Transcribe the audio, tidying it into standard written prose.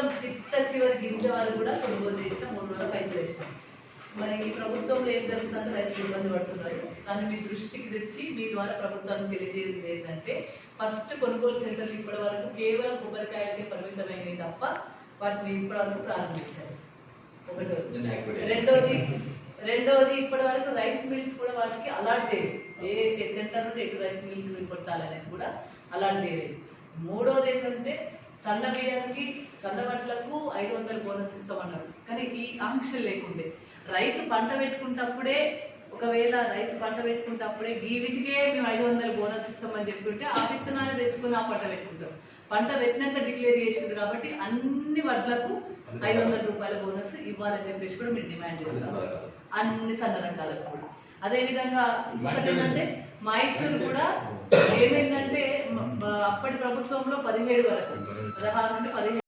మొత్తం చివరి గింజ వరకు కూడా కొనుగోలు చేసిన 3 రోజుల పైసలు వేసినాం. మరి ఈ ప్రభుత్వంలో ఏం జరుగుతుందంటే రైతులు ఇబ్బంది పడుతున్నారు. దాన్ని మీ దృష్టికి తెచ్చి మీ ద్వారా ప్రభుత్వానికి తెలియజేయడం ఏంటంటే ఫస్ట్ కొనుగోలు సెంటర్లు ఇప్పటి వరకు కేవలం కొబ్బరికాయలకే పరిమితమైనవి తప్ప వాటిని ఇప్పటి వరకు ప్రారంభించారు. రెండోది ఇప్పటి వరకు రైస్ మిల్స్ కూడా వాటికి అలాట్ చేయలేదు. ఏ సెంటర్ నుండి ఎటు రైస్ మిల్క్ కొట్టాలనేది కూడా అలాట్ చేయలేదు. మూడోది ఏంటంటే సన్న బియ్యానికి సన్న బట్టలకు 500 బోనస్ ఇస్తామన్నారు. కానీ ఈ ఆంక్షలు లేకుండే రైతు పంట పెట్టుకుంటప్పుడే ఒకవేళ రైతు పంట పెట్టుకుంటప్పుడే వీటికే మేము 500 బోనస్ ఇస్తామని చెప్తుంటే ఆ విత్తనాలు తెచ్చుకుని ఆ పంట పెట్టుకుంటాం. పంట పెట్టినాక డిక్లేర్ చేసింది కాబట్టి అన్ని వడ్లకు 500 రూపాయల బోనస్ ఇవ్వాలని చెప్పేసి కూడా మీరు డిమాండ్ చేస్తాం. అన్ని సన్న రకాలకు కూడా అదేవిధంగా ఏంటంటే మాయిచూరు కూడా ఏమైందంటే అప్పటి ప్రభుత్వంలో 17 వరకు 16 నుండి 17